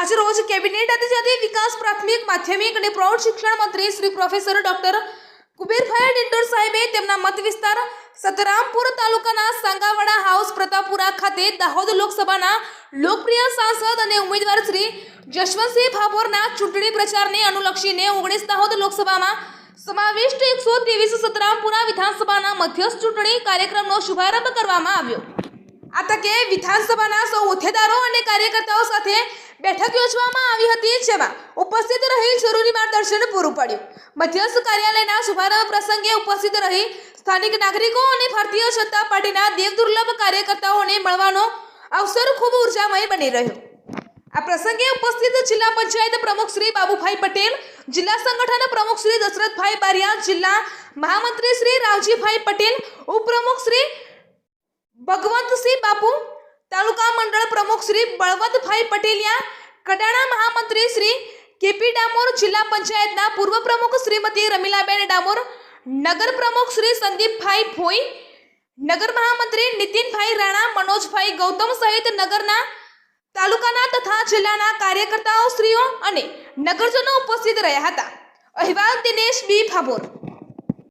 आज रोज केबिनेट आदिजाति विकास प्राथमिक माध्यमिक અને પ્રૌઢ શિક્ષણ મંત્રી શ્રી પ્રોફેસર ડોક્ટર કુબેરભાઈ ડિંડોર સાહેબે તેમના મત વિસ્તાર સતરામપુર તાલુકાના સાંગાવાડા હાઉસ પ્રતાપપુરા ખાતે દાહોદ લોકસભાના લોકપ્રિય સાંસદ અને ઉમેદવાર શ્રી જશવંતસિંહ ભાભોરના ચૂંટણી પ્રચારને અનુલક્ષીને 19 દાહોદ લોકસભામાં સમાવિષ્ટ 123 સતરામપુરા વિધાનસભાના મધ્યસ્થ ચૂંટણી કાર્યક્રમનો શુભારંભ કરવામાં આવ્યો। આ તકે વિધાનસભાના સૌ હોદ્દેદારો અને કાર્યકર્તાઓ સાથે બેઠક યોજવામાં આવી હતી, જેમાં ઉપસ્થિત રહી જરૂરી માર્ગદર્શન પૂરું પાડ્યું। મધ્યસ્થ કાર્યાલયના શુભારંભ પ્રસંગે ઉપસ્થિત રહી સ્થાનિક નાગરિકો અને ભારતીય જનતા પાર્ટીના દેવદુર્લભ કાર્યકર્તાઓને મળવાનો અવસર ખૂબ ઉર્જામય બની રહ્યો। આ પ્રસંગે ઉપસ્થિત જિલ્લા પંચાયત પ્રમુખ શ્રી બાબુભાઈ પટેલ, જિલ્લા સંગઠન પ્રમુખ શ્રી દશરથભાઈ બારિયા, જિલ્લા મહામંત્રી શ્રી રાવજીભાઈ પટેલ, ઉપપ્રમુખ શ્રી ભગવંતસિંહ બાપુ, તાલુકા મંડળ પ્રમુખ શ્રી બળવંતભાઈ પટેલિયા, કડાણા મહામંત્રી શ્રી કેપી ડામોર, જિલ્લા પંચાયતના પૂર્વ પ્રમુખ શ્રીમતી રમીલાબેન ડામોર, નગર પ્રમુખ શ્રી સંદીપભાઈ ભોઈ, નગર મહામંત્રી નીતિનભાઈ રાણા, મનોજભાઈ ગૌતમ સહિત નગરના, તાલુકાના તથા જિલ્લાના કાર્યકર્તાઓ શ્રીઓ અને નગરજનો ઉપસ્થિત રહ્યા હતા। અહેવાલ દિનેશ બી ભાભોર।